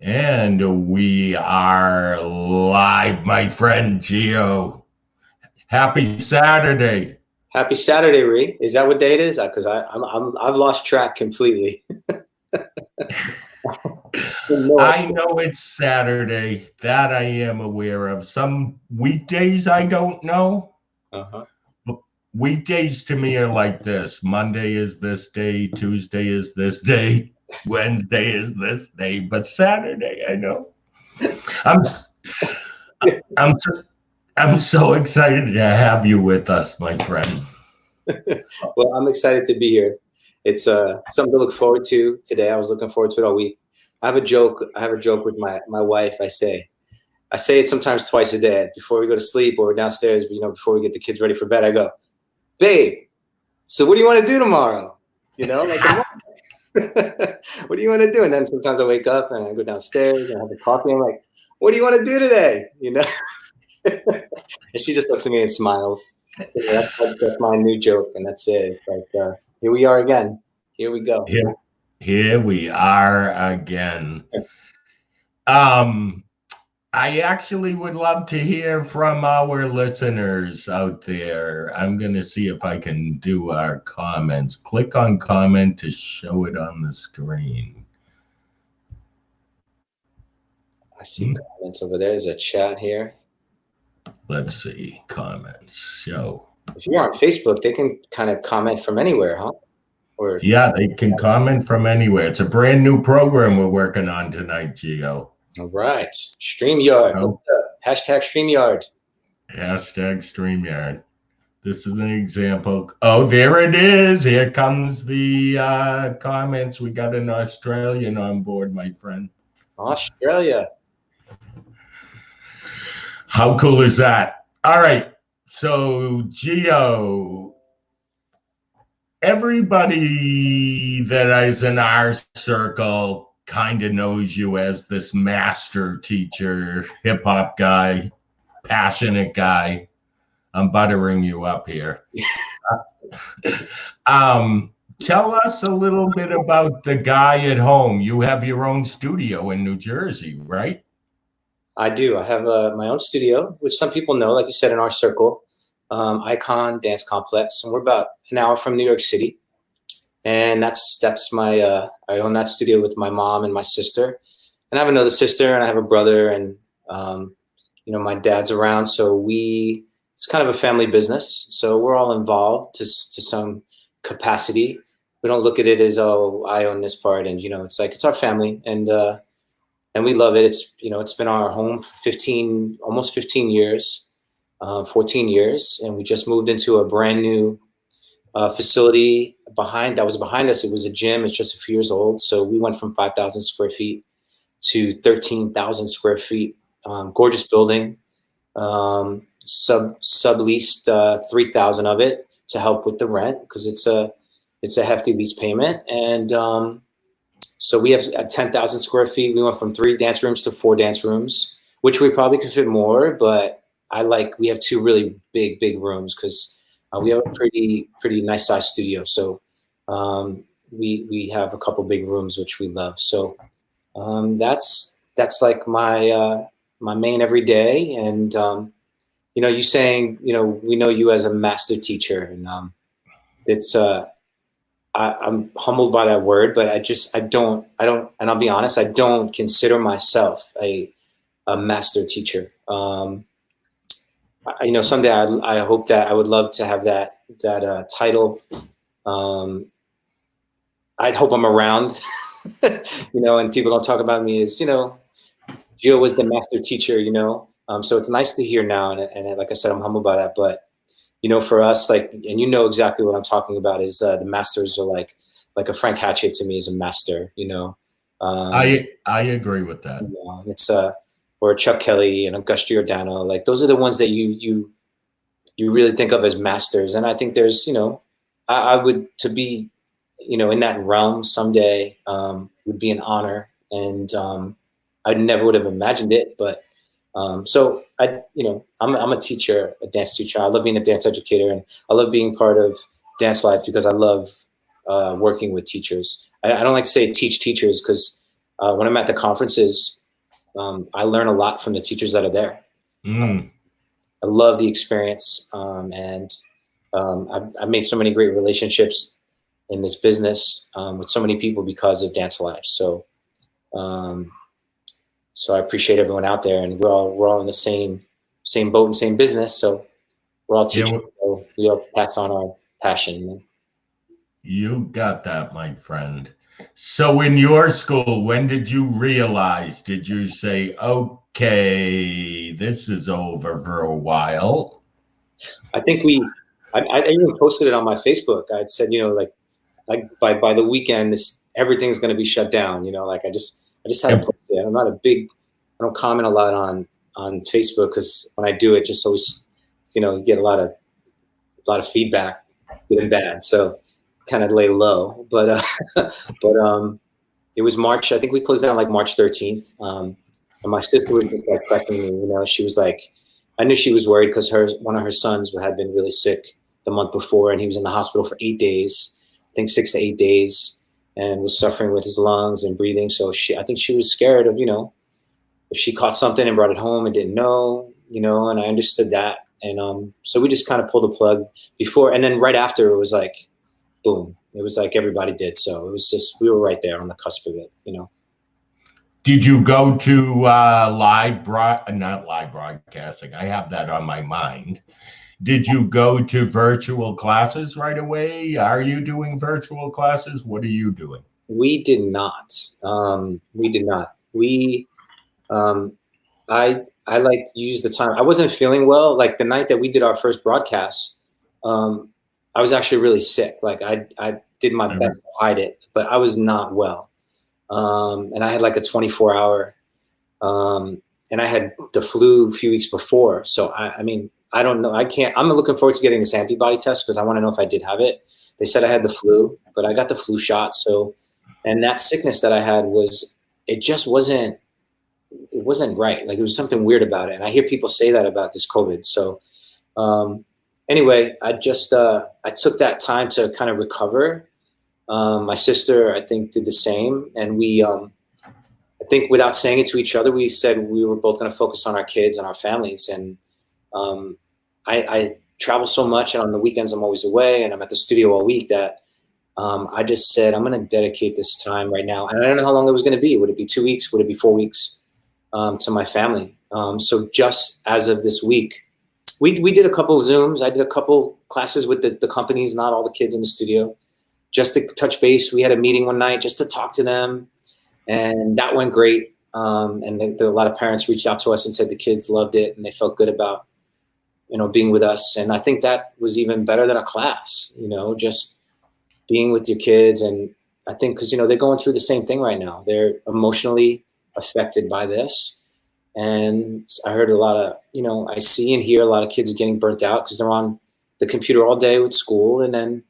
And we are live, my friend Geo. Happy Saturday. Happy Saturday, Rhee. Is that what day it is? Because I've lost track completely. I know it's Saturday. That I am aware of. Some weekdays I don't know. Uh-huh. Weekdays to me are like this. Monday is this day. Tuesday is this day. Wednesday is this day. But Saturday, I know. I'm I'm I'm so excited to have you with us, my friend. Well, I'm excited to be here. It's something to look forward to today. I was looking forward to it all week. I have a joke. I have a joke with my wife. I say it sometimes twice a day before we go to sleep or we're downstairs. Before we get the kids ready for bed, I go, "Babe, so what do you want to do tomorrow? What do you want to do?" And then sometimes I wake up and I go downstairs and I have a coffee. I'm like, "What do you want to do today?" And she just looks at me and smiles. That's my new joke, and that's it. Like, here we are again. Here we go. Here we are again. I actually would love to hear from our listeners out there. I'm going to see if I can do our comments. Click on comment to show it on the screen. I see comments over there. There's a chat here. Let's see. Comments. Show. If you're on Facebook, they can kind of comment from anywhere, huh? Yeah, they can comment from anywhere. It's a brand new program we're working on tonight, Geo. All right. StreamYard. Oh. Hashtag StreamYard. Hashtag StreamYard. This is an example. Oh, there it is. Here comes the comments. We got an Australian on board, my friend. Australia. How cool is that? All right. So, Geo, everybody that is in our circle kind of knows you as this master teacher, hip hop guy, passionate guy. I'm buttering you up here. Tell us a little bit about the guy at home. You have your own studio in New Jersey, right? I do. I have my own studio, which some people know, like you said, in our circle, Icon Dance Complex, and we're about an hour from New York City. And that's my I own that studio with my mom and my sister, and I have another sister, and I have a brother, and my dad's around, so it's kind of a family business. So we're all involved to some capacity. We don't look at it as, oh, I own this part, and it's like it's our family, and we love it. It's been our home for almost 15 years, 14 years, and we just moved into a brand new facility behind us. It was a gym. It's just a few years old. So we went from 5,000 square feet to 13,000 square feet. Gorgeous building. Subleased 3,000 of it to help with the rent because it's a hefty lease payment. And so we have 10,000 square feet. We went from 3 dance rooms to 4 dance rooms, which we probably could fit more, but we have 2 really big rooms because we have a pretty nice size studio. So we have a couple big rooms, which we love. So that's like my main every day. And you saying, we know you as a master teacher, and I'm humbled by that word, but I don't, and I'll be honest, I don't consider myself a master teacher. Someday I hope that I would love to have that title. I'd hope I'm around, and people don't talk about me as, Geo was the master teacher, so it's nice to hear now. And like I said, I'm humbled by that, but for us, and exactly what I'm talking about is the masters are like a Frank Hatchett to me is a master, I agree with that. It's or Chuck Kelly and Gus Giordano, like those are the ones that you really think of as masters. And I think there's, I would, to be, in that realm someday would be an honor. And I never would have imagined it, but so I'm a teacher, a dance teacher. I love being a dance educator, and I love being part of dance life because I love working with teachers. I don't like to say teach teachers because when I'm at the conferences, I learn a lot from the teachers that are there. I love the experience, and I've made so many great relationships in this business with so many people because of Dance Life. So, so I appreciate everyone out there, and we're all in the same boat and same business. So we're all teachers. So we all pass on our passion. You got that, my friend. So in your school, when did you realize? Did you say, okay, this is over for a while? I think I even posted it on my Facebook. I said, like by the weekend, everything's going to be shut down. Like I just had to post it. I'm not I don't comment a lot on Facebook, because when I do it, just always, you get a lot of feedback, good and bad. So kind of lay low, but it was March. I think we closed down like March 13th. And my sister was just like pressing me. She was like, I knew she was worried because one of her sons had been really sick the month before, and he was in the hospital for 8 days, I think 6 to 8 days, and was suffering with his lungs and breathing. So I think she was scared of, if she caught something and brought it home and didn't know, and I understood that. And so we just kind of pulled the plug before, and then right after it was like, boom. It was like everybody did. So it was just, we were right there on the cusp of it, Did you go to not live broadcasting? I have that on my mind. Did you go to virtual classes right away? Are you doing virtual classes? What are you doing? We did not. We did not. I like used the time. I wasn't feeling well. Like the night that we did our first broadcast, I was actually really sick. Like I did my best to hide it, but I was not well. And I had like a 24-hour, and I had the flu a few weeks before. So I mean, I don't know. I'm looking forward to getting this antibody test because I want to know if I did have it. They said I had the flu, but I got the flu shot. So, and that sickness that I had it just wasn't right. Like it was something weird about it. And I hear people say that about this COVID. So, anyway, I took that time to kind of recover. My sister, I think, did the same. And I think without saying it to each other, we said we were both going to focus on our kids and our families. And I travel so much, and on the weekends I'm always away, and I'm at the studio all week, that I just said, I'm going to dedicate this time right now. And I don't know how long it was going to be. Would it be 2 weeks? Would it be 4 weeks? To my family. So just as of this week, we did a couple of Zooms. I did a couple classes with the companies, not all the kids in the studio, just to touch base. We had a meeting one night just to talk to them, and that went great. And a lot of parents reached out to us and said the kids loved it and they felt good about, being with us. And I think that was even better than a class, just being with your kids. And I think because, they're going through the same thing right now. They're emotionally affected by this. And I heard a lot of, I see and hear a lot of kids getting burnt out because they're on the computer all day with school. And then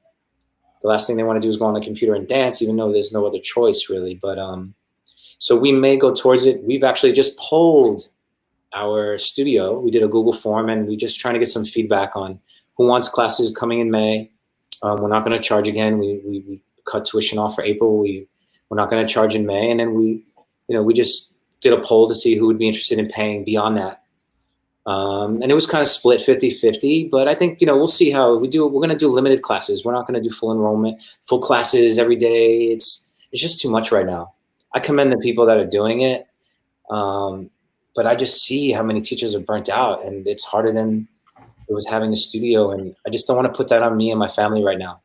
the last thing they want to do is go on the computer and dance, even though there's no other choice really. But so we may go towards it. We've actually just polled our studio. We did a Google form, and we just trying to get some feedback on who wants classes coming in May. We're not going to charge again. We cut tuition off for April. We're not going to charge in May. And then we just did a poll to see who would be interested in paying beyond that. And it was kind of split 50-50, but I think, we'll see how we do. We're going to do limited classes. We're not going to do full enrollment, full classes every day. It's just too much right now. I commend the people that are doing it. But I just see how many teachers are burnt out, and it's harder than it was having a studio. And I just don't want to put that on me and my family right now.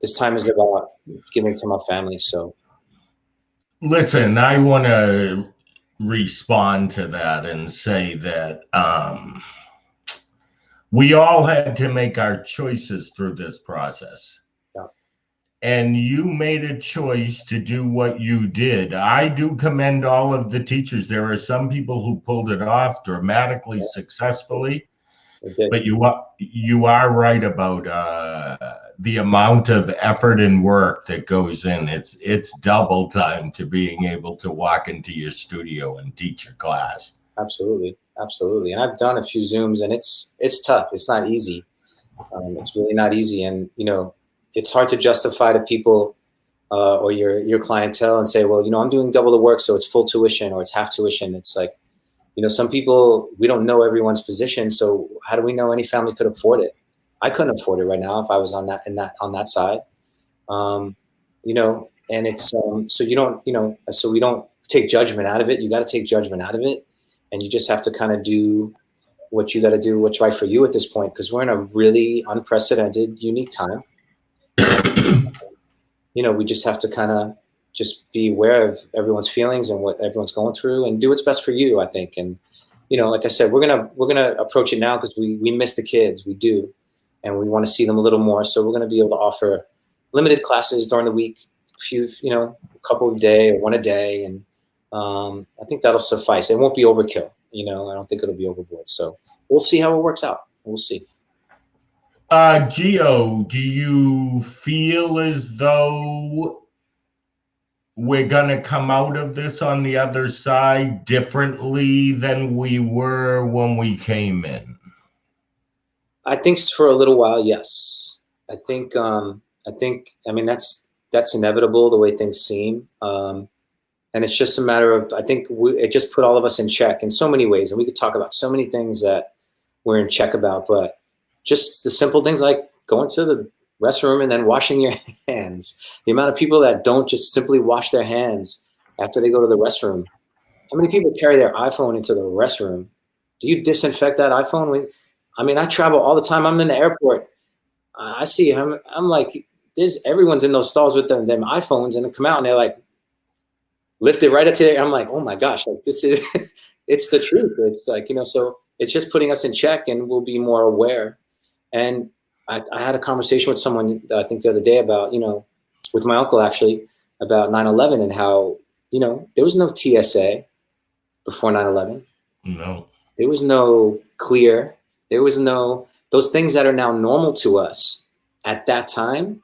This time is about giving to my family. So. Listen, I want to respond to that and say that we all had to make our choices through this process. Yeah. And you made a choice to do what you did. I do commend all of the teachers. There are some people who pulled it off dramatically successfully, but you are right about the amount of effort and work that goes in. It's double time to being able to walk into your studio and teach your class. Absolutely. And I've done a few Zooms, and it's tough. It's not easy. It's really not easy. And, it's hard to justify to people or your clientele and say, well, I'm doing double the work, so it's full tuition or it's half tuition. It's like, some people, we don't know everyone's position. So how do we know any family could afford it? I couldn't afford it right now if I was on that side. Um, and it's, so you don't, so we don't take judgment out of it. You got to take judgment out of it. And you just have to kind of do what you got to do, what's right for you at this point, because we're in a really unprecedented, unique time. We just have to kind of just be aware of everyone's feelings and what everyone's going through and do what's best for you, I think. And, like I said, we're going to approach it now because we miss the kids. We do. And we want to see them a little more. So we're going to be able to offer limited classes during the week, a couple a day or one a day. And I think that'll suffice. It won't be overkill. I don't think it'll be overboard. So we'll see how it works out. We'll see. Geo, do you feel as though we're going to come out of this on the other side differently than we were when we came in? I think for a little while, yes. I think, that's inevitable the way things seem. And it's just a matter of, I think it just put all of us in check in so many ways. And we could talk about so many things that we're in check about, but just the simple things like going to the restroom and then washing your hands. The amount of people that don't just simply wash their hands after they go to the restroom. How many people carry their iPhone into the restroom? Do you disinfect that iPhone? I travel all the time. I'm in the airport. I see him. I'm like, everyone's in those stalls with them iPhones, and they come out and they're like, lift it right up to there. I'm like, oh my gosh, like this is, it's the truth. It's like, so it's just putting us in check, and we'll be more aware. And I had a conversation with someone, I think the other day about, with my uncle actually, about 9/11 and how, there was no TSA before 9/11. No. There was no clear. There was no, those things that are now normal to us at that time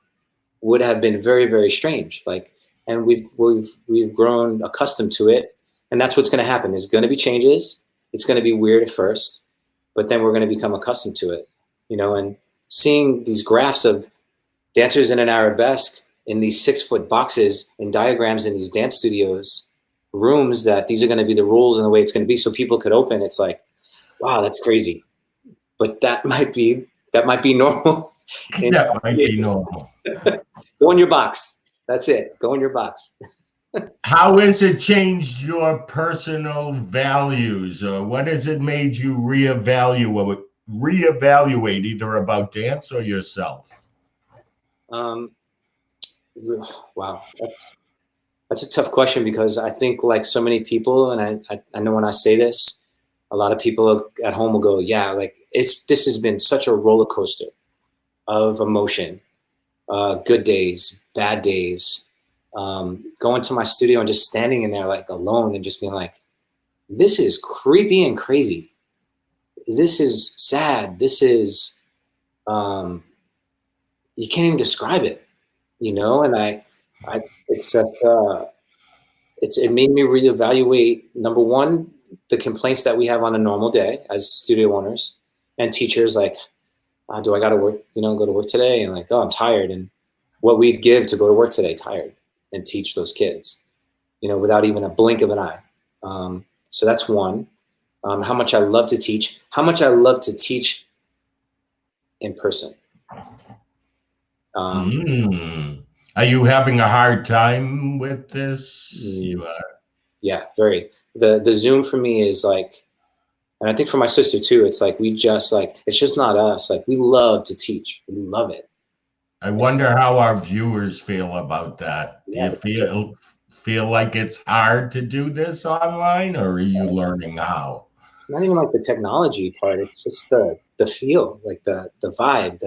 would have been very, very strange. Like, and we've grown accustomed to it. And that's what's going to happen. There's going to be changes. It's going to be weird at first, but then we're going to become accustomed to it, and seeing these graphs of dancers in an arabesque in these 6-foot boxes and diagrams in these dance studios, rooms that these are going to be the rules and the way it's going to be so people could open. It's like, wow, that's crazy. But that might be normal. That might be normal. Go in your box. That's it. Go in your box. How has it changed your personal values, or what has it made you reevaluate either about dance or yourself? Wow, that's a tough question, because I think, like so many people, and I know when I say this, a lot of people at home will go, yeah, like this has been such a roller coaster of emotion, good days, bad days, going to my studio and just standing in there like alone and just being like, this is creepy and crazy. This is sad. This is, you can't even describe it, and it made me reevaluate, number one, the complaints that we have on a normal day as studio owners and teachers, like, do I got to work, go to work today? And like, oh, I'm tired. And what we'd give to go to work today, tired, and teach those kids, without even a blink of an eye. So that's one. How much I love to teach, in person. Are you having a hard time with this? You are. Yeah, very. The Zoom for me is like, and I think for my sister too, it's like, it's just not us. Like, we love to teach. We love it. I wonder how our viewers feel about that. Do you feel like it's hard to do this online, or are you learning how? It's not even like the technology part. It's just the feel, like the vibe.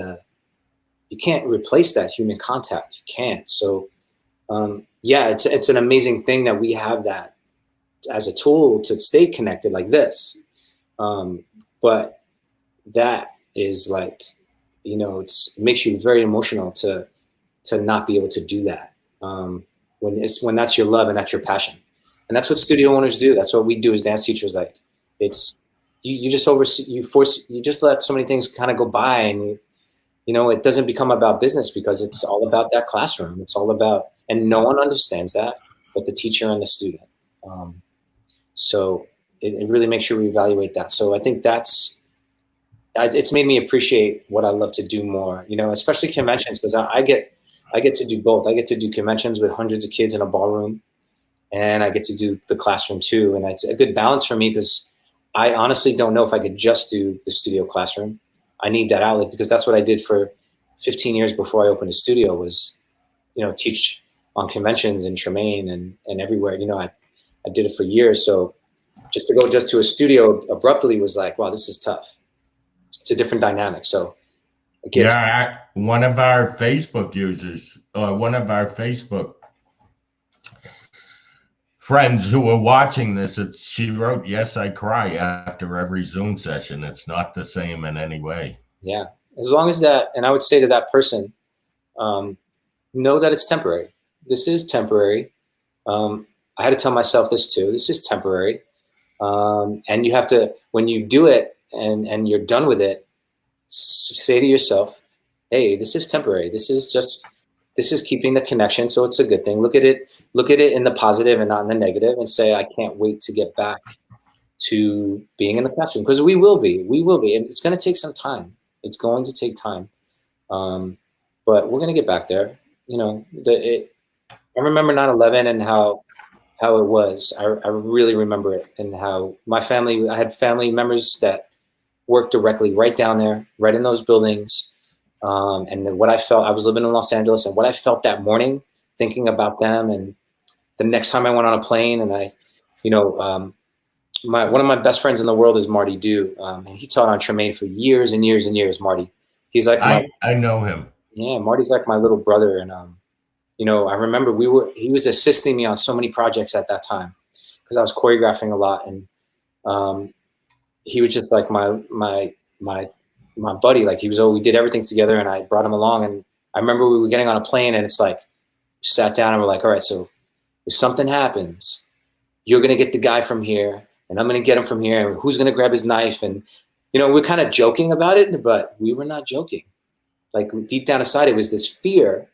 You can't replace that human contact. You can't. So it's an amazing thing that we have that as a tool to stay connected like this. But that is like, it makes you very emotional to not be able to do that. When that's your love and that's your passion. And that's what studio owners do. That's what we do as dance teachers. Like, it's, you just let so many things kind of go by, and it doesn't become about business because it's all about that classroom. It's all about, and no one understands that but the teacher and the student. So it really makes you reevaluate that. So I think it's made me appreciate what I love to do more, especially conventions, because I get to do both. I get to do conventions with hundreds of kids in a ballroom, and I get to do the classroom too. And it's a good balance for me because I honestly don't know if I could just do the studio classroom. I need that outlet because that's what I did for 15 years before I opened a studio was, teach on conventions in Tremaine and everywhere. I did it for years. So just to go just to a studio abruptly was like, wow, this is tough. It's a different dynamic. So it gets. Yeah, one of our Facebook users, or one of our Facebook friends who were watching this, she wrote, "Yes, I cry after every Zoom session. It's not the same in any way." Yeah, as long as that, and I would say to that person, know that it's temporary. This is temporary. I had to tell myself this too. This is temporary. And you have to, when you do it and you're done with it, say to yourself, hey, this is temporary. This is keeping the connection. So it's a good thing. Look at it in the positive and not in the negative, and say, I can't wait to get back to being in the classroom, because we will be, and it's going to take some time. It's going to take time. But we're going to get back there. I remember 9/11 and how it was. I really remember it, and how I had family members that worked directly right down there, right in those buildings. And then what I felt, I was living in Los Angeles, and what I felt that morning, thinking about them, and the next time I went on a plane, and one of my best friends in the world is Marty Dew. And he taught on Tremaine for years and years and years. Marty, he's like I know him. Yeah, Marty's like my little brother, and I remember he was assisting me on so many projects at that time because I was choreographing a lot, and he was just like my buddy. Like we did everything together, and I brought him along. And I remember we were getting on a plane, and it's like, we sat down and we're like, all right, so if something happens, you're gonna get the guy from here, and I'm gonna get him from here, and who's gonna grab his knife? And we're kind of joking about it, but we were not joking. Like deep down inside, it was this fear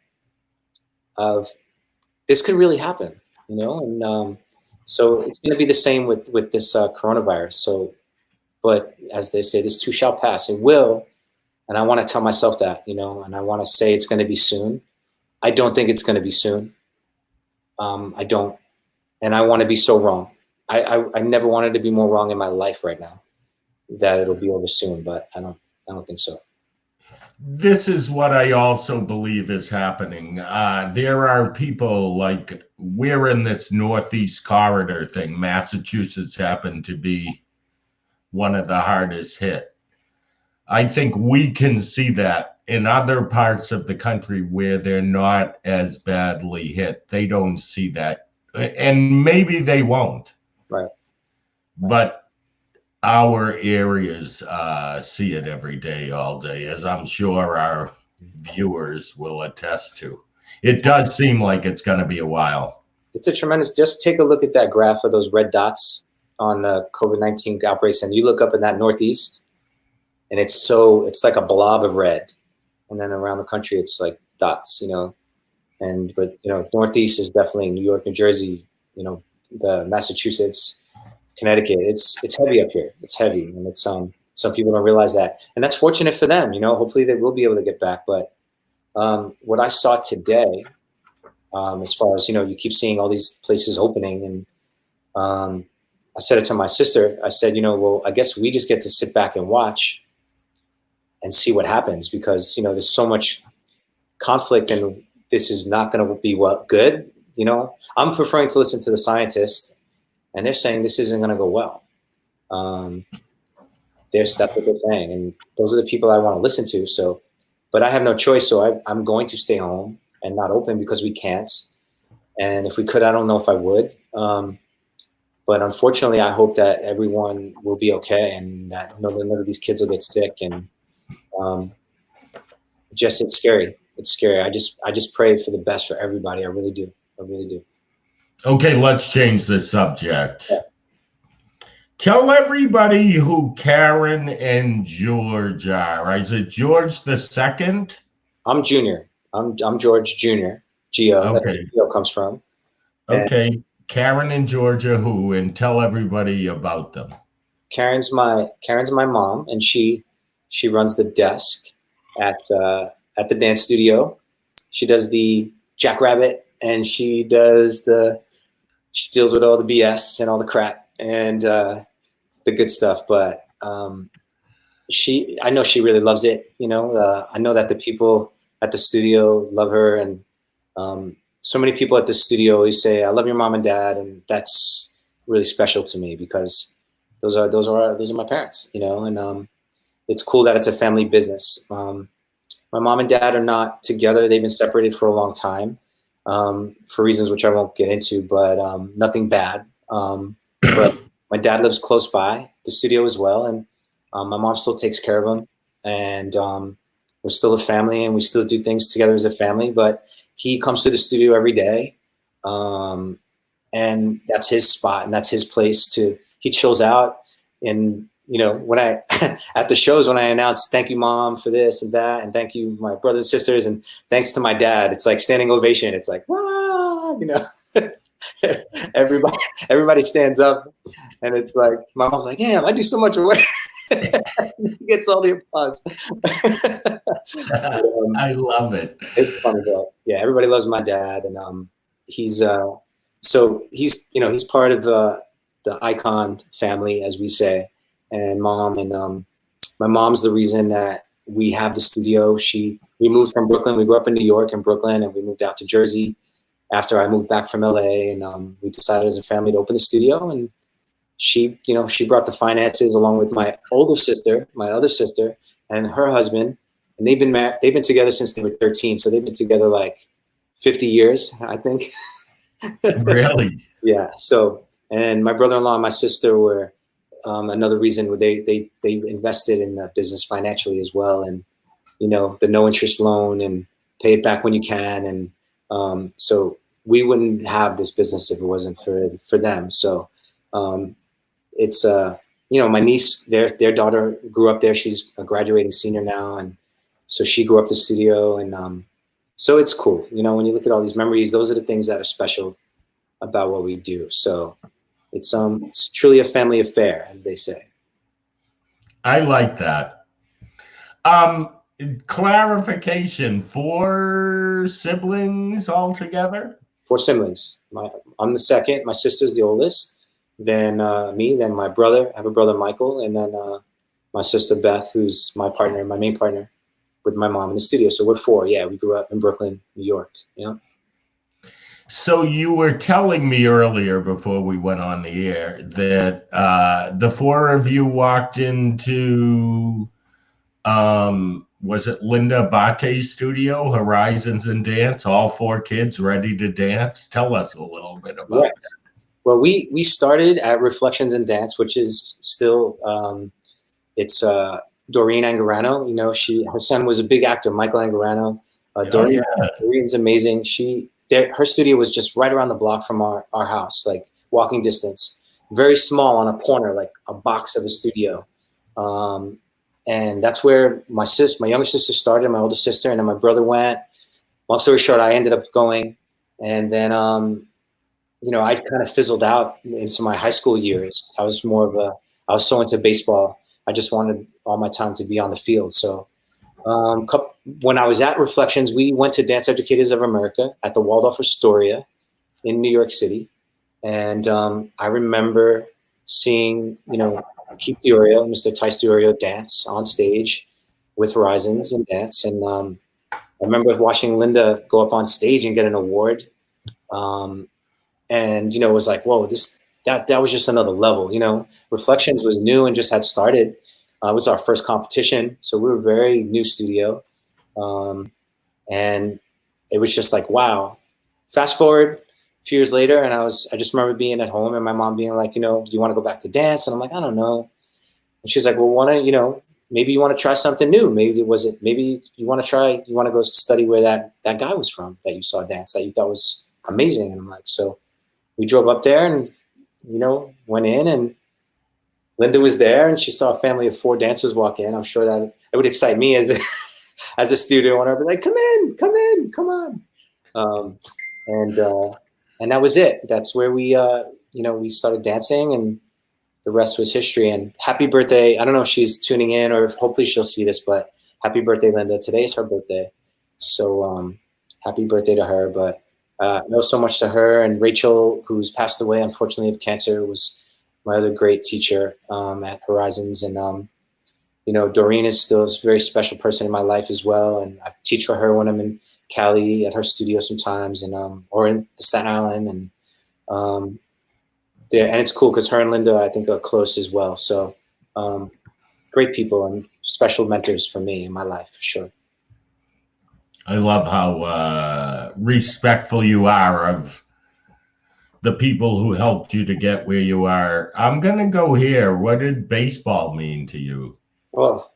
of this could really happen, and so it's going to be the same with this coronavirus. So, but as they say, this too shall pass. It will, and I want to tell myself that, and I want to say it's going to be soon. I don't think it's going to be soon. I don't, and I want to be so wrong. I never wanted to be more wrong in my life right now, that it'll be over soon, but I don't think so. This is what I also believe is happening. There are people like, we're in this Northeast corridor thing. Massachusetts happened to be one of the hardest hit. I think we can see that in other parts of the country where they're not as badly hit. They don't see that. And maybe they won't. Right. But our areas see it every day, all day, as I'm sure our viewers will attest to. It does seem like it's going to be a while. It's a tremendous, just take a look at that graph of those red dots on the COVID-19 outbreaks, and you look up in that Northeast, and it's like a blob of red. And then around the country, it's like dots, but Northeast is definitely New York, New Jersey, the Massachusetts, Connecticut. It's heavy up here. It's heavy, and it's some people don't realize that, and that's fortunate for them. Hopefully they will be able to get back. But what I saw today, as far as you keep seeing all these places opening, and I said it to my sister. I said, well, I guess we just get to sit back and watch and see what happens, because there's so much conflict, and this is not going to be good. I'm preferring to listen to the scientists. And they're saying this isn't going to go well. That's what they're saying, and those are the people I want to listen to. So, but I have no choice. So I'm going to stay home and not open because we can't. And if we could, I don't know if I would. But unfortunately, I hope that everyone will be okay, and that none of these kids will get sick. And it's scary. It's scary. I just pray for the best for everybody. I really do. I really do. Okay, let's change the subject. Yeah. Tell everybody who Karen and George are. Is it George the second? I'm Junior. I'm George Junior. Geo. That's Okay. where Geo comes from. And Okay. Karen and Georgia who, and tell everybody about them. Karen's my mom, and she runs the desk at the dance studio. She does the jackrabbit, and she deals with all the BS and all the crap and the good stuff. But I know she really loves it. I know that the people at the studio love her, and so many people at the studio always say, "I love your mom and dad," and that's really special to me because those are my parents. And it's cool that it's a family business. My mom and dad are not together; they've been separated for a long time, for reasons which I won't get into, but nothing bad. But my dad lives close by the studio as well, and my mom still takes care of him, and we're still a family, and we still do things together as a family. But he comes to the studio every day, and that's his spot, and that's his place to. He chills out, and when I at the shows when I announce thank you mom for this and that, and thank you my brothers and sisters, and thanks to my dad, it's like standing ovation. It's like wow, everybody everybody stands up, and it's like my mom's like, damn, I do so much work. He gets all the applause. I love it. It's funny though. Yeah, everybody loves my dad, and he's he's part of the icon family, as we say, and mom, and my mom's the reason that we have the studio. We moved from Brooklyn. We grew up in New York and Brooklyn, and we moved out to Jersey after I moved back from LA, and we decided as a family to open the studio. And she brought the finances along with my older sister, my other sister, and her husband, and they've been together since they were 13, so they've been together like 50 years, I think. Really? Yeah. So, and my brother-in-law and my sister were another reason where they invested in the business financially as well, and the no interest loan and pay it back when you can, and so we wouldn't have this business if it wasn't for them. So it's my niece, their daughter grew up there. She's a graduating senior now, and so she grew up the studio, and so it's cool. When you look at all these memories, those are the things that are special about what we do. So it's truly a family affair, as they say. I like that. Um, Clarification, 4 siblings altogether? 4 siblings. I'm the second. My sister's the oldest. Then me. Then my brother. I have a brother, Michael, and then my sister Beth, who's my partner, my main partner, with my mom in the studio. So we're 4. Yeah, we grew up in Brooklyn, New York. Yeah. So you were telling me earlier before we went on the air that the 4 of you walked into, was it Linda Bate's studio, Horizons and Dance, all 4 kids ready to dance? Tell us a little bit about Yeah. Well, we started at Reflections in Dance, which is still it's Doreen Angarano. Her son was a big actor, Michael Angarano. that. Oh, yeah. Doreen's amazing. Her studio was just right around the block from our house, like walking distance. Very small on a corner, like a box of a studio. And that's where my younger sister started, my older sister, and then my brother went. Long story short, I ended up going, and then I kind of fizzled out into my high school years. I was so into baseball. I just wanted all my time to be on the field. So when I was at Reflections, we went to Dance Educators of America at the Waldorf Astoria in New York City. And I remember seeing, Keith Diorio, Mr. Tice Diorio dance on stage with Horizons and Dance. And I remember watching Linda go up on stage and get an award. And it was like, whoa, that was just another level. Reflections was new and just had started. It was our first competition, so we were a very new studio, and it was just like, wow. Fast forward a few years later, and I just remember being at home and my mom being like, do you want to go back to dance? And I'm like, I don't know. And she's like, well, maybe you want to try something new. Maybe you want to go study where that guy was from that you saw dance that you thought was amazing. And I'm like, so we drove up there and went in, and Linda was there, and she saw a family of 4 dancers walk in. I'm sure that it would excite me as as a student. I would be like, come in, come on. Um, and that was it. That's where we, we started dancing, and the rest was history. And happy birthday. I don't know if she's tuning in or if hopefully she'll see this, but happy birthday, Linda. Today is her birthday. So happy birthday to her. But I owe so much to her, and Rachel, who's passed away, unfortunately, of cancer, was my other great teacher at Horizons. And, Doreen is still a very special person in my life as well. And I teach for her when I'm in Cali at her studio sometimes, and or in Staten Island. And and it's cool because her and Linda, I think, are close as well. So great people and special mentors for me in my life, for sure. I love how respectful you are of the people who helped you to get where you are. I'm going to go here. What did baseball mean to you? Well,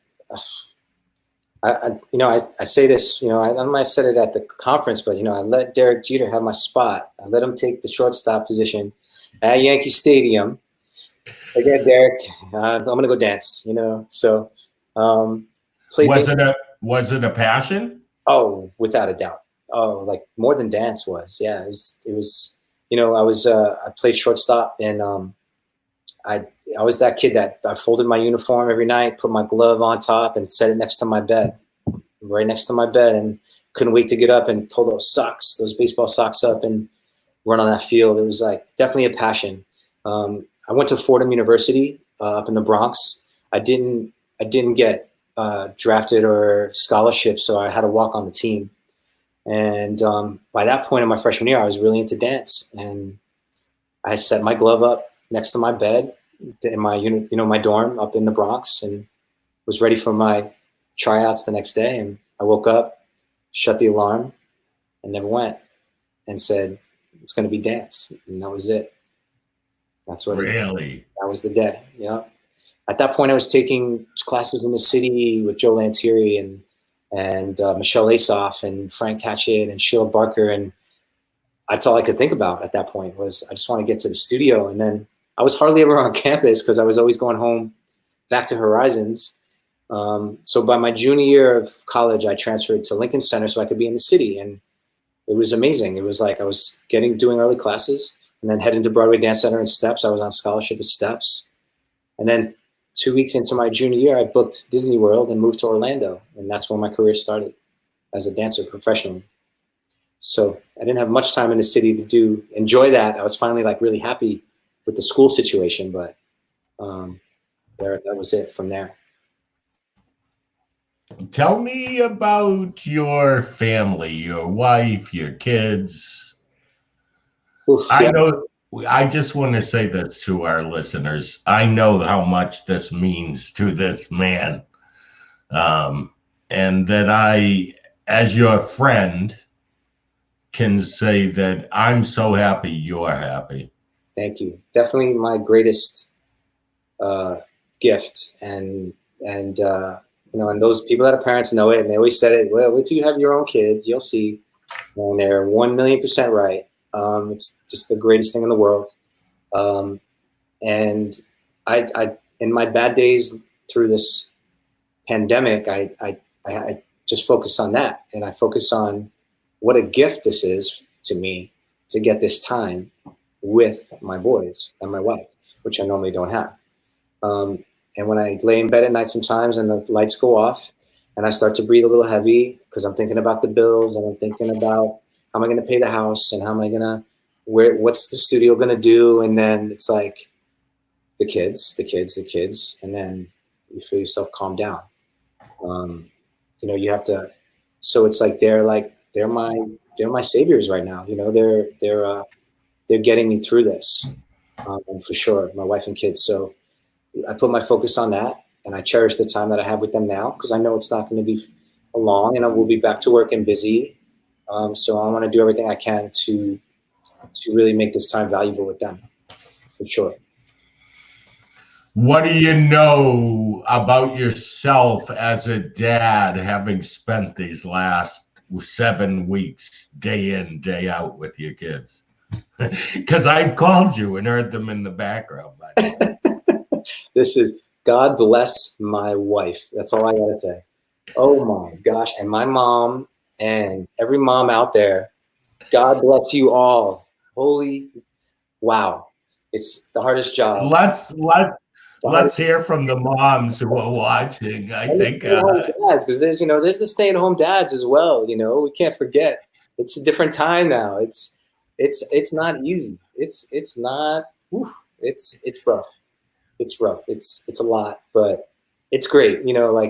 I say this, I might have said it at the conference, but, I let Derek Jeter have my spot. I let him take the shortstop position at Yankee Stadium. Again, Derek, I'm going to go dance, So was it a passion? Oh, without a doubt. Oh, like more than dance was. Yeah, it was. I played shortstop, and I was that kid that I folded my uniform every night, put my glove on top, and set it next to my bed, right next to my bed, and couldn't wait to get up and pull those baseball socks up, and run on that field. It was like definitely a passion. I went to Fordham University up in the Bronx. I didn't get drafted or scholarship, so I had to walk on the team. And by that point in my freshman year, I was really into dance, and I set my glove up next to my bed in my unit, my dorm up in the Bronx, and was ready for my tryouts the next day. And I woke up, shut the alarm, and never went, and said, it's going to be dance. And that was it. That's what really. That was the day. Yeah. At that point, I was taking classes in the city with Joe Lantieri and Michelle Asoff and Frank Hatchett and Sheila Barker, and that's all I could think about at that point was I just want to get to the studio. And then I was hardly ever on campus because I was always going home back to Horizons. So by my junior year of college, I transferred to Lincoln Center so I could be in the city, and it was amazing. It was like I was doing early classes and then heading to Broadway Dance Center and Steps. I was on scholarship at Steps, and then 2 weeks into my junior year, I booked Disney World and moved to Orlando. And that's when my career started as a dancer professionally. So I didn't have much time in the city to enjoy that. I was finally really happy with the school situation, but that was it from there. Tell me about your family, your wife, your kids. Oof, I yeah. know. I just want to say this to our listeners. I know how much this means to this man. And that I, as your friend, can say that I'm so happy you're happy. Thank you. Definitely my greatest gift. And those people that are parents know it, and they always said it, well, wait till you have your own kids, you'll see. And they're 1,000,000% right. It's just the greatest thing in the world. And I in my bad days through this pandemic, I just focus on that. And I focus on what a gift this is to me to get this time with my boys and my wife, which I normally don't have. And when I lay in bed at night sometimes and the lights go off and I start to breathe a little heavy because I'm thinking about the bills and I'm thinking about how am I going to pay the house and how am I going to, what's the studio going to do? And then it's like the kids, and then you feel yourself calm down. You have to, so it's like they're my saviors right now. They're getting me through this for sure, my wife and kids. So I put my focus on that, and I cherish the time that I have with them now because I know it's not going to be long, and I will be back to work and busy. So I want to do everything I can to really make this time valuable with them, for sure. What do you know about yourself as a dad, having spent these last 7 weeks, day in, day out with your kids? Because I've called you and heard them in the background. This is God bless my wife. That's all I gotta say. Oh my gosh. And my mom and every mom out there, God bless you all. Holy wow. It's the hardest job. Let's let The let's hardest hear from the moms who are watching. I and the think stay-at-home dads, because there's the stay-at-home dads as well. We can't forget. It's a different time now. It's not easy. It's not. Oof, it's rough. It's rough. It's a lot, but it's great. I know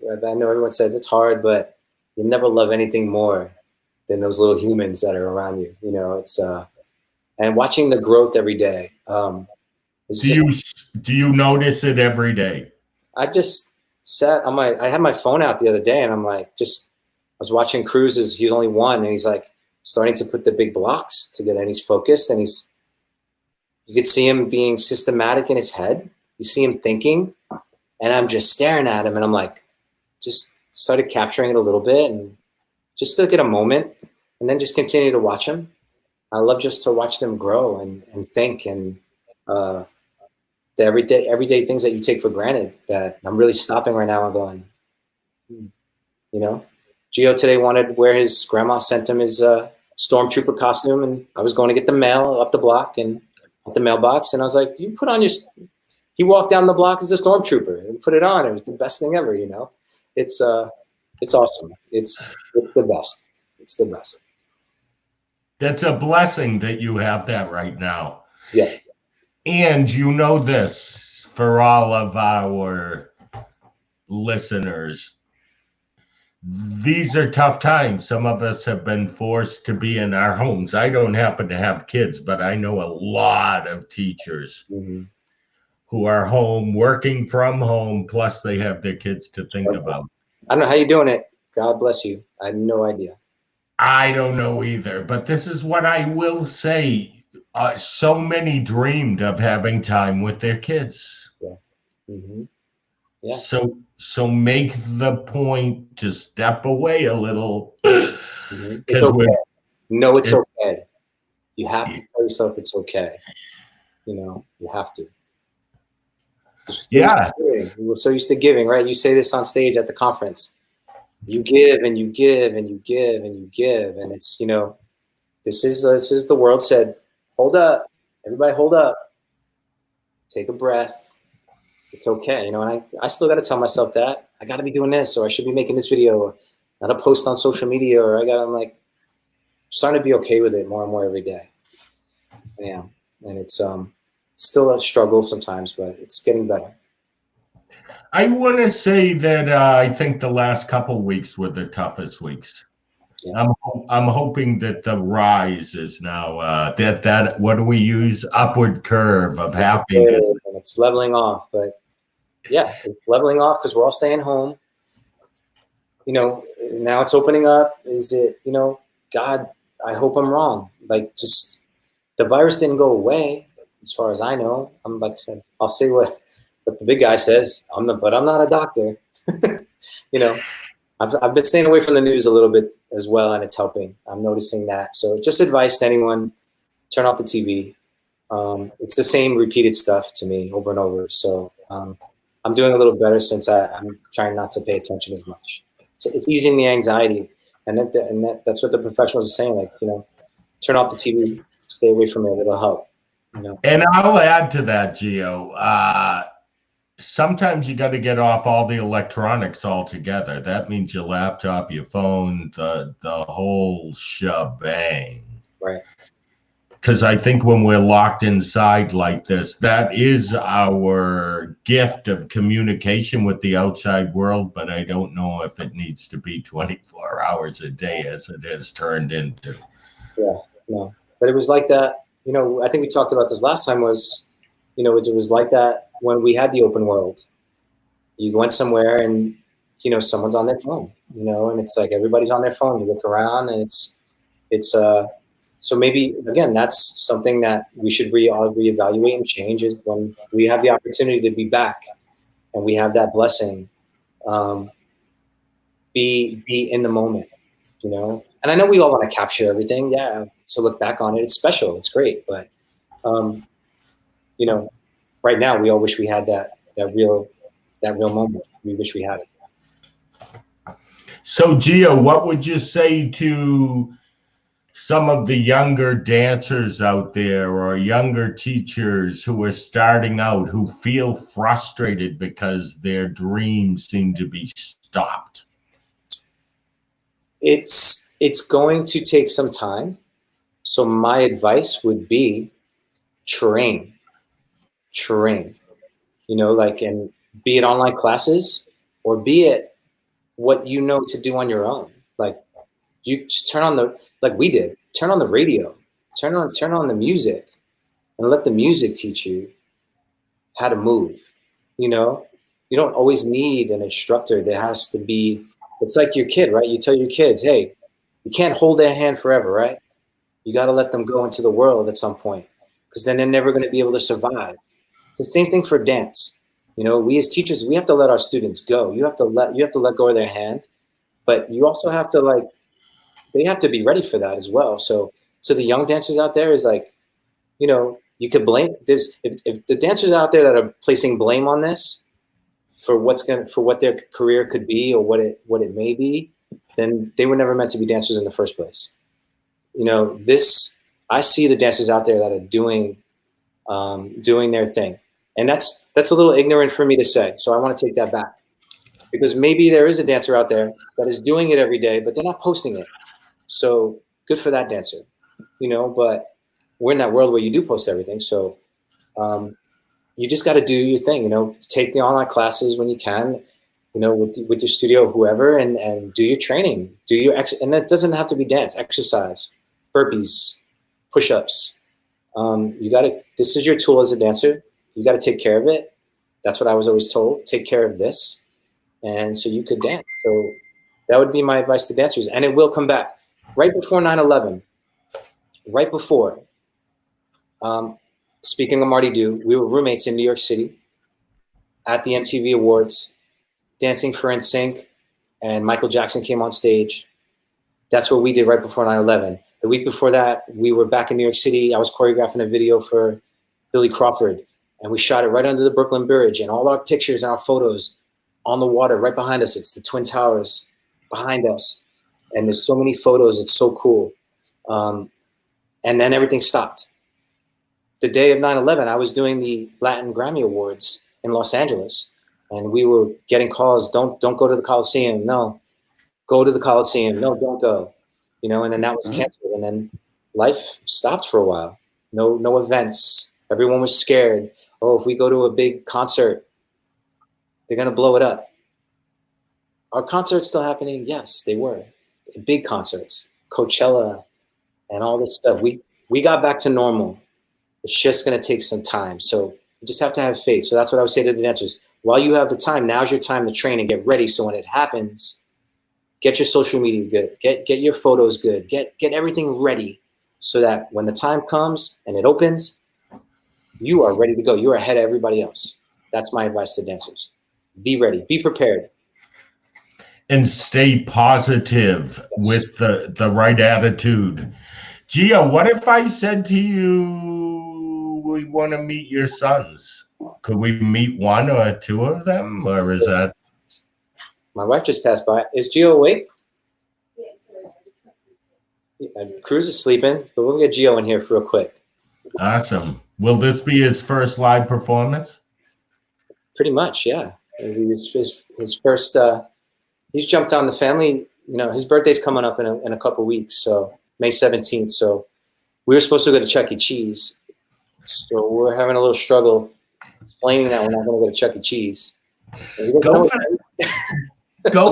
everyone says it's hard, but you never love anything more than those little humans that are around you. It's and watching the growth every day. It's do just you do you notice it every day? I just sat on I had my phone out the other day and I'm like, I was watching Cruz's, he's only one, and he's like starting to put the big blocks together and he's focused and you could see him being systematic in his head. You see him thinking, and I'm just staring at him and I'm like, just started capturing it a little bit and just to get a moment and then just continue to watch him. I love just to watch them grow and think and, the everyday things that you take for granted that I'm really stopping right now and going, you know, Geo today wanted to wear his grandma sent him his stormtrooper costume, and I was going to get the mail up the block and at the mailbox, and I was like, "You put on your." He walked down the block as a stormtrooper and put it on. It was the best thing ever. It's awesome. It's the best. It's the best. That's a blessing that you have that right now. Yeah. And you know this for all of our listeners. These are tough times. Some of us have been forced to be in our homes. I don't happen to have kids, but I know a lot of teachers who are home, working from home, plus they have their kids to think about. I don't know how you're doing it. God bless you. I had no idea. I don't know either, but this is what I will say. So many dreamed of having time with their kids. Yeah. Mm-hmm. Yeah. So make the point to step away a little It's because okay. No, it's okay. You have to tell yourself it's okay. You have to. Yeah. We're so used to giving, right? You say this on stage at the conference. You give and you give and you give and you give, and it's this is the world said, hold up, everybody, hold up, take a breath. It's okay, and I still got to tell myself that I got to be doing this, or I should be making this video, or not a post on social media, or I'm like starting to be okay with it more and more every day. Yeah, and it's still a struggle sometimes, but it's getting better. I want to say that I think the last couple weeks were the toughest weeks. Yeah. I'm hoping that the rise is now that what do we use, upward curve of happiness. And it's leveling off, but yeah, it's leveling off because we're all staying home. Now it's opening up. Is it God? I hope I'm wrong. Like, just the virus didn't go away, as far as I know. I'm like I said, I'll say what the big guy says. But I'm not a doctor. I've been staying away from the news a little bit as well, and it's helping. I'm noticing that. So just advice to anyone: turn off the TV. It's the same repeated stuff to me over and over. So I'm doing a little better since I'm trying not to pay attention as much. It's easing the anxiety, and that's what the professionals are saying. Like, turn off the TV, stay away from it. It'll help. And I'll add to that, Geo. Sometimes you got to get off all the electronics altogether. That means your laptop, your phone, the whole shebang. Right. Because I think when we're locked inside like this, that is our gift of communication with the outside world. But I don't know if it needs to be 24 hours a day as it has turned into. Yeah, no. But it was like that. I think we talked about this last time was, it was like that when we had the open world. You went somewhere and, someone's on their phone, and it's like everybody's on their phone. You look around and it's so maybe, again, that's something that we should reevaluate and change is when we have the opportunity to be back and we have that blessing, be in the moment, And I know we all want to capture everything. Yeah. To look back on it, it's special. It's great. But, right now we all wish we had that real moment. We wish we had it. So, Geo, what would you say to some of the younger dancers out there or younger teachers who are starting out who feel frustrated because their dreams seem to be stopped? It's going to take some time. So my advice would be train, like, and be it online classes or be it what you know to do on your own. Like, you just turn on like we did, turn on the radio, turn on the music, and let the music teach you how to move. You don't always need an instructor. There has to be, it's like your kid, right? You tell your kids, hey, you can't hold their hand forever, right? You got to let them go into the world at some point, because then they're never going to be able to survive. It's the same thing for dance. We as teachers, we have to let our students go. You have to let go of their hand, but you also have to, they have to be ready for that as well. So to the young dancers out there, is like, you could blame this. If the dancers out there that are placing blame on this for what their career could be or what it may be, then they were never meant to be dancers in the first place. I see the dancers out there that are doing their thing, and that's a little ignorant for me to say. So I want to take that back, because maybe there is a dancer out there that is doing it every day, but they're not posting it. So good for that dancer, but we're in that world where you do post everything. So you just got to do your thing, take the online classes when you can, with your studio, whoever, and do your training, and that doesn't have to be dance, exercise, burpees, push-ups. This is your tool as a dancer. You got to take care of it. That's what I was always told. Take care of this. And so you could dance. So that would be my advice to dancers. And it will come back. Right before 9/11, right before, speaking of Marty Dew, we were roommates in New York City at the MTV Awards, dancing for NSYNC, and Michael Jackson came on stage. That's what we did right before 9/11. The week before that, we were back in New York City. I was choreographing a video for Billy Crawford, and we shot it right under the Brooklyn Bridge, and all our pictures and our photos on the water right behind us. It's the Twin Towers behind us, and there's so many photos. It's so cool. And then everything stopped. The day of 9/11, I was doing the Latin Grammy Awards in Los Angeles, and we were getting calls, don't go to the Coliseum. No, go to the Coliseum. No, don't go. And then that was canceled, and then life stopped for a while. No events. Everyone was scared. Oh, if we go to a big concert, they're going to blow it up. Are concerts still happening? Yes, they were. Big concerts, Coachella, and all this stuff. We got back to normal. It's just going to take some time. So you just have to have faith. So that's what I would say to the dancers. While you have the time, now's your time to train and get ready. So when it happens, get your social media good. Get your photos good. Get everything ready, so that when the time comes and it opens, you are ready to go. You are ahead of everybody else. That's my advice to dancers. Be ready. Be prepared. And stay positive with the right attitude. Geo, what if I said to you, we want to meet your sons? Could we meet one or two of them? Or is that? My wife just passed by. Is Geo awake? Yeah, Cruz is sleeping, but we'll get Geo in here real quick. Awesome. Will this be his first live performance? Pretty much, yeah. His first, he's jumped on the family. His birthday's coming up in a couple weeks, so May 17th. So we were supposed to go to Chuck E. Cheese. So we're having a little struggle explaining that we're not going to go to Chuck E. Cheese. Go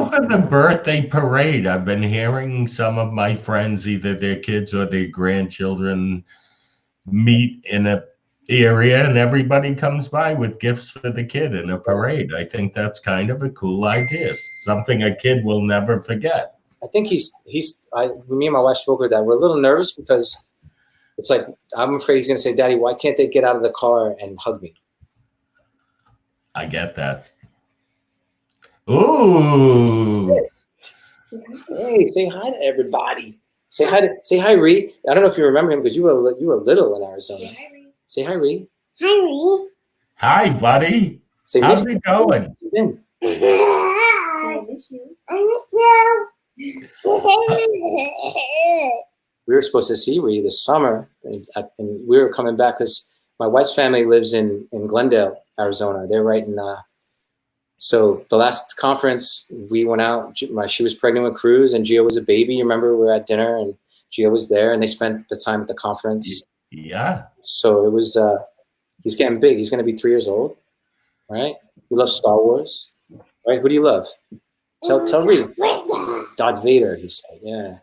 for the birthday parade. I've been hearing some of my friends, either their kids or their grandchildren, meet in a area, and everybody comes by with gifts for the kid in a parade. I think that's kind of a cool idea. Something a kid will never forget. I think me and my wife spoke with that. We're a little nervous because it's like, I'm afraid he's going to say, Daddy, why can't they get out of the car and hug me? I get that. Ooh. Hey, say hi to everybody. Say hi, Rhee. I don't know if you remember him, because you were little in Arizona. Say hi, Rhee. Hi, Rhee. Hi, buddy. Say, miss How's it you. going? You've been. I miss you. I miss you. We were supposed to see Rhee this summer, and we were coming back because my wife's family lives in Glendale, Arizona. They're right in. So the last conference we went out. She was pregnant with Cruz, and Geo was a baby. You remember we were at dinner, and Geo was there, and they spent the time at the conference. Yeah. So it was. He's getting big. He's going to be 3 years old, right? He loves Star Wars, right? Who do you love? Tell Rhee. Darth Vader. He said, yeah.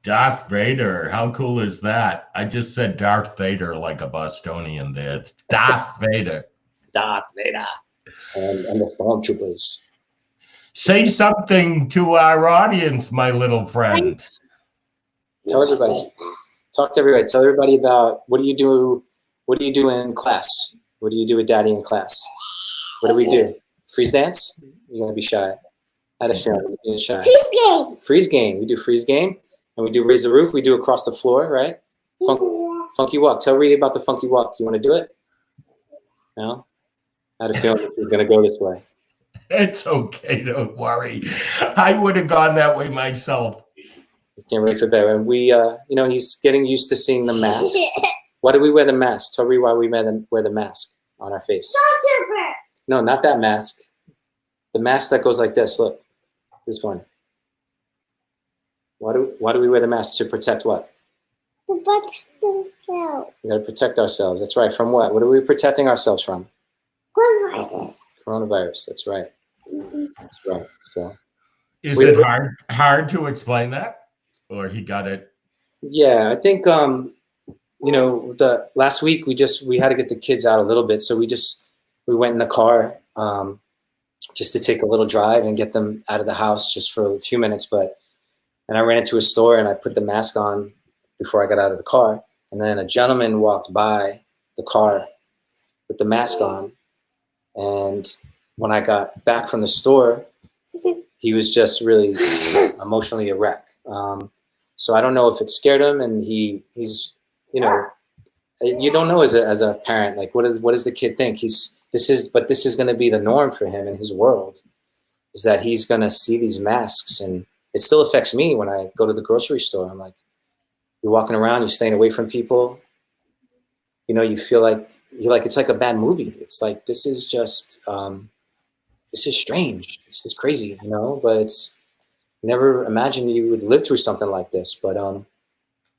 Darth Vader. How cool is that? I just said Darth Vader like a Bostonian there. It's Darth Vader. Darth Vader. And the Stormtroopers. Say something to our audience, my little friend. Tell everybody. Talk to everybody. Tell everybody about what do you do? What do you do in class? What do you do with Daddy in class? What do we do? Freeze dance? You're gonna be shy. I had a feeling you're shy. Freeze game. Freeze game. We do freeze game, and we do raise the roof. We do across the floor, right? Funky walk. Tell Rhee about the funky walk. You want to do it? No. I had a feeling it was gonna go this way. It's okay, don't worry. I would have gone that way myself. He's getting ready for bed, and we, he's getting used to seeing the mask. Why do we wear the mask? Tell Rhee why we wear the mask on our face. Stormtrooper. No, not that mask. The mask that goes like this. Look, this one. Why do we wear the mask? To protect what? To protect themselves. We got to protect ourselves. That's right. From what? What are we protecting ourselves from? Coronavirus. Coronavirus. That's right. That's right. So. Is it hard to explain that, or he got it? Yeah, I think the last week we had to get the kids out a little bit, so we went in the car just to take a little drive and get them out of the house just for a few minutes. And I ran into a store and I put the mask on before I got out of the car, and then a gentleman walked by the car with the mask on, and when I got back from the store, he was just really emotionally a wreck. So I don't know if it scared him, and he's you don't know as a parent, like what does the kid think? This is going to be the norm for him in his world, is that he's going to see these masks, and it still affects me when I go to the grocery store. I'm like, you're walking around, you're staying away from people. You feel like it's like a bad movie. It's like, this is just, this is strange. This is crazy, but it's never imagined you would live through something like this. But,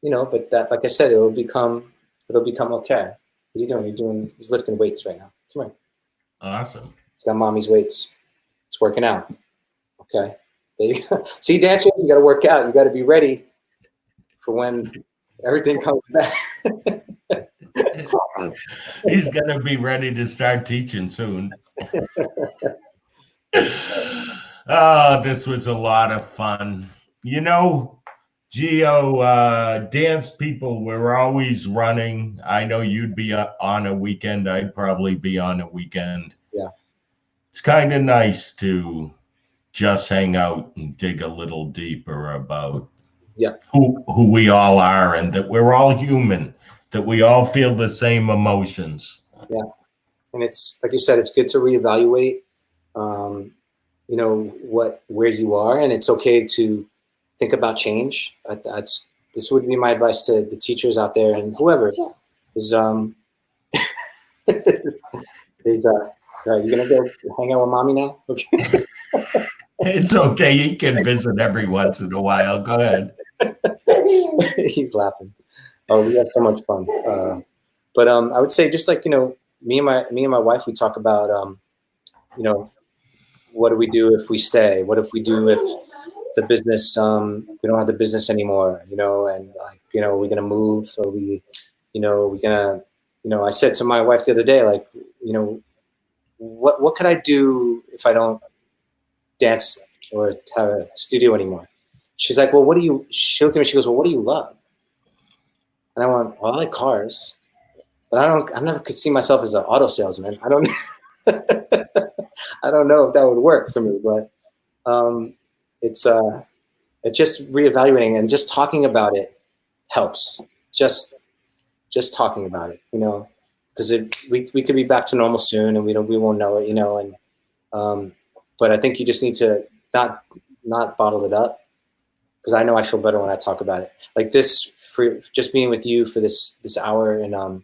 but that, like I said, it'll become okay. What are you doing? He's lifting weights right now. Come here. Awesome. He's got mommy's weights. It's working out. Okay. There you go. See, dancers, you got to work out. You got to be ready for when everything comes back. He's going to be ready to start teaching soon. Oh, this was a lot of fun. Geo, dance people, we're always running. I know you'd be on a weekend. I'd probably be on a weekend. Yeah. It's kind of nice to just hang out and dig a little deeper about who we all are, and that we're all human, that we all feel the same emotions. Yeah. And it's, like you said, it's good to reevaluate, where you are, and it's okay to think about change. This would be my advice to the teachers out there, and whoever is you're gonna go hang out with mommy now? Okay. It's okay. You can visit every once in a while. Go ahead. He's laughing. Oh, we had so much fun. But I would say, just like, me and my wife, we talk about what do we do if we stay? What if we do if the business, we don't have the business anymore, and like, we're gonna move, or we're gonna, I said to my wife the other day, like, what could I do if I don't dance or have a studio anymore? She's like, well, she looked at me, she goes, well, what do you love? And I went, well, I like cars, but I never could see myself as an auto salesman. I don't I don't know if that would work for me, but it's just reevaluating and just talking about it helps. Just talking about it, because we could be back to normal soon, and we won't know it, and but I think you just need to not bottle it up, because I know I feel better when I talk about it. Like this, for just being with you for this hour, and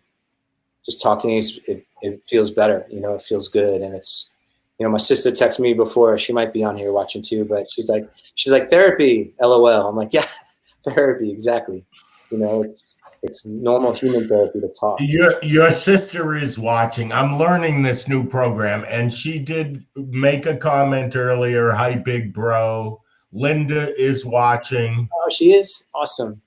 just talking, it feels better. It feels good, and it's, my sister texted me before. She might be on here watching too, but she's like therapy, LOL. I'm like, yeah, therapy, exactly. It's normal human therapy to talk. Your sister is watching. I'm learning this new program, and she did make a comment earlier. Hi, big bro. Linda is watching. Oh, she is? Awesome.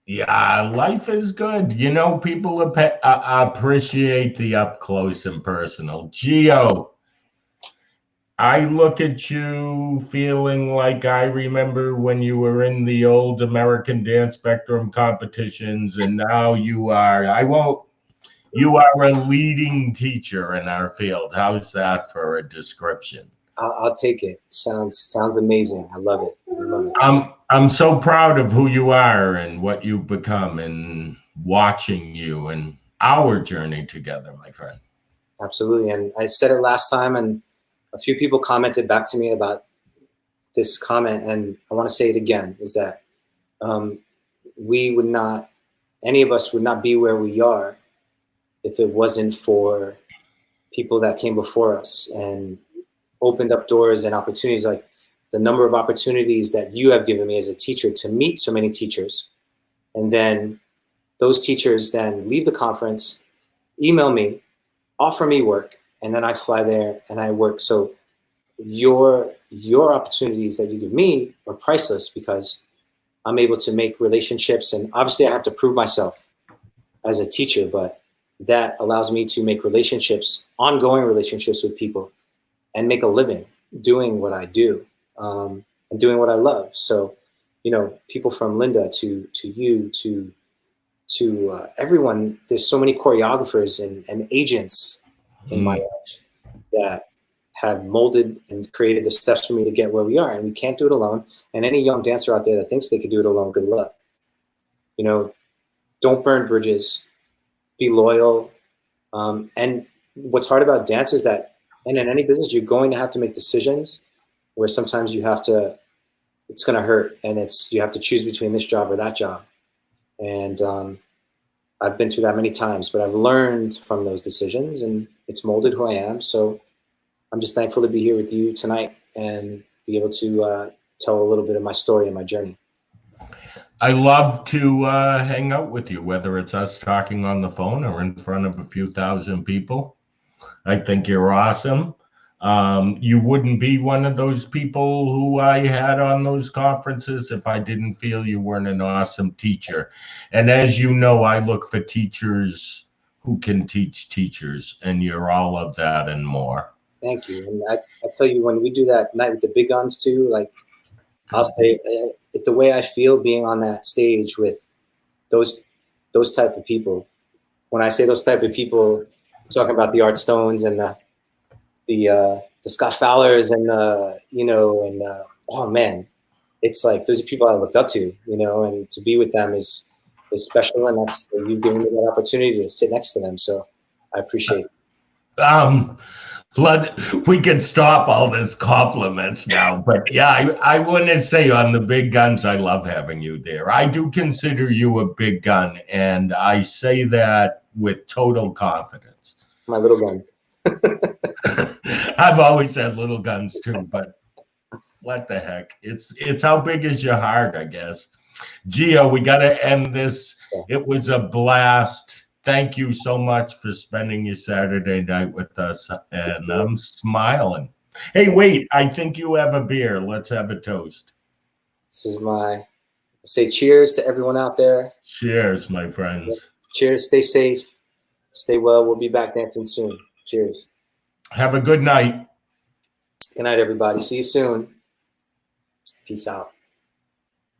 Yeah, life is good. People appreciate the up close and personal. Geo, I look at you feeling like I remember when you were in the old American Dance Spectrum competitions, and now you are a leading teacher in our field. How's that for a description? I'll take it. Sounds amazing. I love it. I'm so proud of who you are and what you've become, and watching you and our journey together, my friend. Absolutely. And I said it last time, and a few people commented back to me about this comment, and I want to say it again, is that any of us would not be where we are if it wasn't for people that came before us and opened up doors and opportunities, like the number of opportunities that you have given me as a teacher to meet so many teachers. And then those teachers then leave the conference, email me, offer me work, and then I fly there and I work. So your opportunities that you give me are priceless, because I'm able to make relationships, and obviously I have to prove myself as a teacher, but that allows me to make relationships, ongoing relationships with people, and make a living doing what I do, and doing what I love. So, people from Linda to you to everyone, there's so many choreographers and agents in my life that have molded and created the steps for me to get where we are. And we can't do it alone. And any young dancer out there that thinks they could do it alone, good luck. Don't burn bridges, be loyal. And what's hard about dance is that, and in any business, you're going to have to make decisions where sometimes it's going to hurt, and you have to choose between this job or that job. And I've been through that many times, but I've learned from those decisions, and it's molded who I am. So I'm just thankful to be here with you tonight and be able to tell a little bit of my story and my journey. I love to hang out with you, whether it's us talking on the phone or in front of a few thousand people. I think you're awesome. You wouldn't be one of those people who I had on those conferences if I didn't feel you weren't an awesome teacher. And as you know, I look for teachers who can teach teachers, and you're all of that and more. Thank you. And I tell you, when we do that night with the big guns too, like I'll say, the way I feel being on that stage with those type of people. When I say those type of people, I'm talking about the Art Stones and the Scott Fowlers and oh man, it's like those are people I looked up to, and to be with them is special, and that's you giving me that opportunity to sit next to them. So I appreciate it. We can stop all this compliments now, but yeah, I wouldn't say on the big guns, I love having you there. I do consider you a big gun, and I say that with total confidence. My little guns. I've always had little guns too, but what the heck? It's how big is your heart, I guess. Geo, we got to end this. It was a blast. Thank you so much for spending your Saturday night with us, and I'm smiling. Hey, wait, I think you have a beer. Let's have a toast. This is say cheers to everyone out there. Cheers, my friends. Cheers. Stay safe. Stay well. We'll be back dancing soon. Cheers. Have a good night. Good night, everybody. See you soon. Peace out.